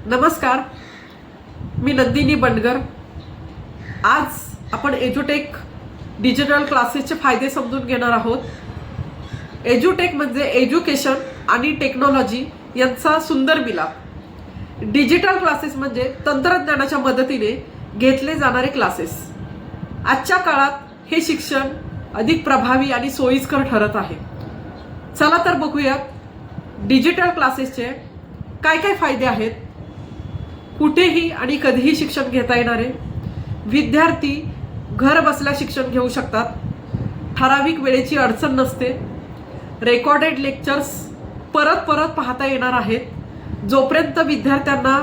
नमस्कार, मी नंदिनी बंडगर। आज आपण एज्युटेक डिजिटल क्लासेसचे फायदे समजून घेणार आहोत। एज्युटेक म्हणजे एज्युकेशन आणि टेक्नॉलॉजी यांचा सुंदर मिलाप। डिजिटल क्लासेस म्हणजे तंत्रज्ञानाच्या मदतीने घेतले जाणारे क्लासेस। आजच्या काळात हे शिक्षण अधिक प्रभावी आणि सोयीस्कर ठरत आहे। चला तर बघूयात डिजिटल क्लासेसचे काय काय फायदे आहेत। कुठेही आणि कधीही शिक्षण घेता येणारे, विद्यार्थी घर बसल्या शिक्षण घेऊ शकतात, ठराविक वेळेची अडचण नसते, रेकॉर्डेड लेक्चर्स परत परत पाहता येणार आहेत। जोपर्यंत विद्यार्थ्यांना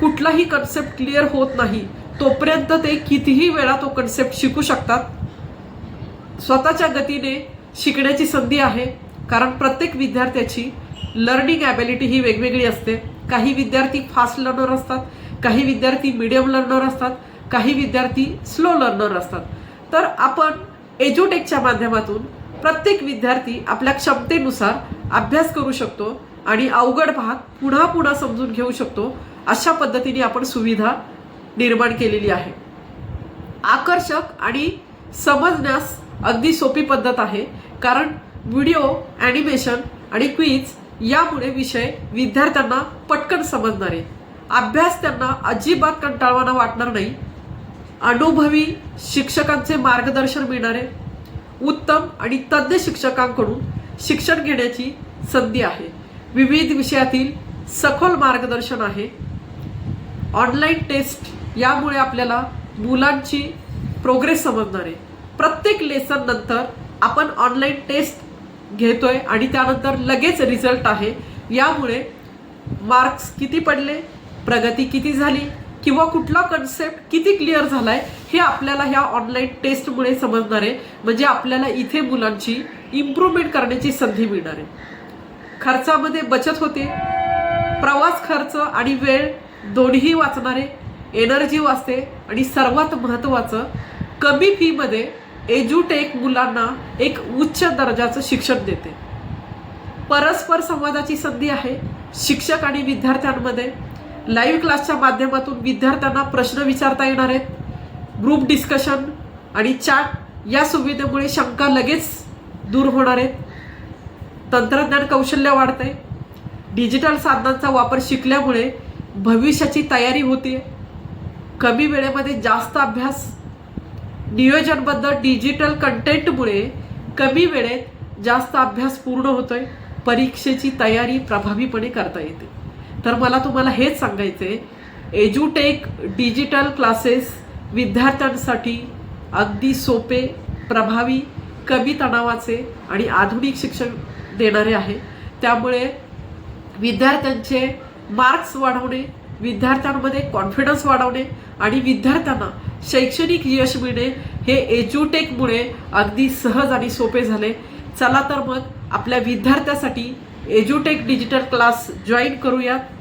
कुठलाही कन्सेप्ट क्लिअर होत नाही तोपर्यंत ते कितीही वेळा तो कन्सेप्ट शिकू शकतात। स्वतःच्या गतीने शिकण्याची संधी आहे, कारण प्रत्येक विद्यार्थ्याची लर्निंग ॲबिलिटी ही वेगवेगळी असते। काही विद्यार्थी फास्ट लर्नर असतात, काही विद्यार्थी मीडियम लर्नर असतात, काही विद्यार्थी स्लो लर्नर असतात। तर आपण एज्युटेकच्या माध्यमातून प्रत्येक विद्यार्थी आपल्या क्षमतेनुसार अभ्यास करू शकतो आणि अवघड भाग पुन्हा पुन्हा समजून घेऊ शकतो। अशा पद्धतीने आपण सुविधा निर्माण केलेली आहे। आकर्षक आणि समजण्यास अगदी सोपी पद्धत आहे, कारण व्हिडिओ, ॲनिमेशन आणि क्विज यामुळे विषय विद्यार्थ्यांना पटकन समजणार आहे। अभ्यास त्यांना अजिबात कंटाळवाणा वाटणार नाही। अनुभवी शिक्षकांचे मार्गदर्शन मिळणार आहे। उत्तम आणि तज्ञ शिक्षकांकडून शिक्षण घेण्याची संधी आहे। विविध विषयातील सखोल मार्गदर्शन आहे। ऑनलाईन टेस्ट यामुळे आपल्याला मुलांची प्रोग्रेस समजणार आहे। प्रत्येक लेसन नंतर आपण ऑनलाईन टेस्ट घेतोय आणि त्यानंतर लगेच रिझल्ट आहे। यामुळे मार्क्स किती पडले, प्रगती किती झाली किंवा कुठला कन्सेप्ट किती क्लिअर झालाय हे आपल्याला ह्या ऑनलाईन टेस्टमुळे समजणार आहे। म्हणजे आपल्याला इथे मुलांची इम्प्रूव्हमेंट करण्याची संधी मिळणार आहे। खर्चामध्ये बचत होते, प्रवास खर्च आणि वेळ दोन्ही वाचणारे, एनर्जी वाचते आणि सर्वात महत्त्वाचं कमी फीमध्ये एज्युटेक मुलांना एक उच्च दर्जाचं शिक्षण देते। परस्पर संवादाची संधी आहे शिक्षक आणि विद्यार्थ्यांमध्ये। लाईव्ह क्लासच्या माध्यमातून विद्यार्थ्यांना प्रश्न विचारता येणार आहेत। ग्रुप डिस्कशन आणि चॅट या सुविधेमुळे शंका लगेच दूर होणार आहेत। तंत्रज्ञान कौशल्य वाढते। डिजिटल साधनांचा वापर शिकल्यामुळे भविष्याची तयारी होते। कमी वेळेमध्ये जास्त अभ्यास, नियोजनबद्ध डिजिटल कंटेंटमुळे कमी वेळेत जास्त अभ्यास पूर्ण होतोय। परीक्षेची तयारी प्रभावीपणे करता येते। तर मला तुम्हाला हेच सांगायचंय, एज्युटेक डिजिटल क्लासेस विद्यार्थ्यांसाठी अगदी सोपे, प्रभावी, कमी तणावाचे आणि आधुनिक शिक्षण देणारे आहे। त्यामुळे विद्यार्थ्यांचे मार्क्स वाढवणे, विद्यार्थ्यांमध्ये कॉन्फिडन्स वाढवणे आणि विद्यार्थ्यांना शैक्षणिक यश मिळणे हे एज्युटेकमुळे अगदी सहज आणि सोपे झाले। चला तर मग आपल्या विद्यार्थ्यासाठी एज्युटेक डिजिटल क्लास जॉईन करूयात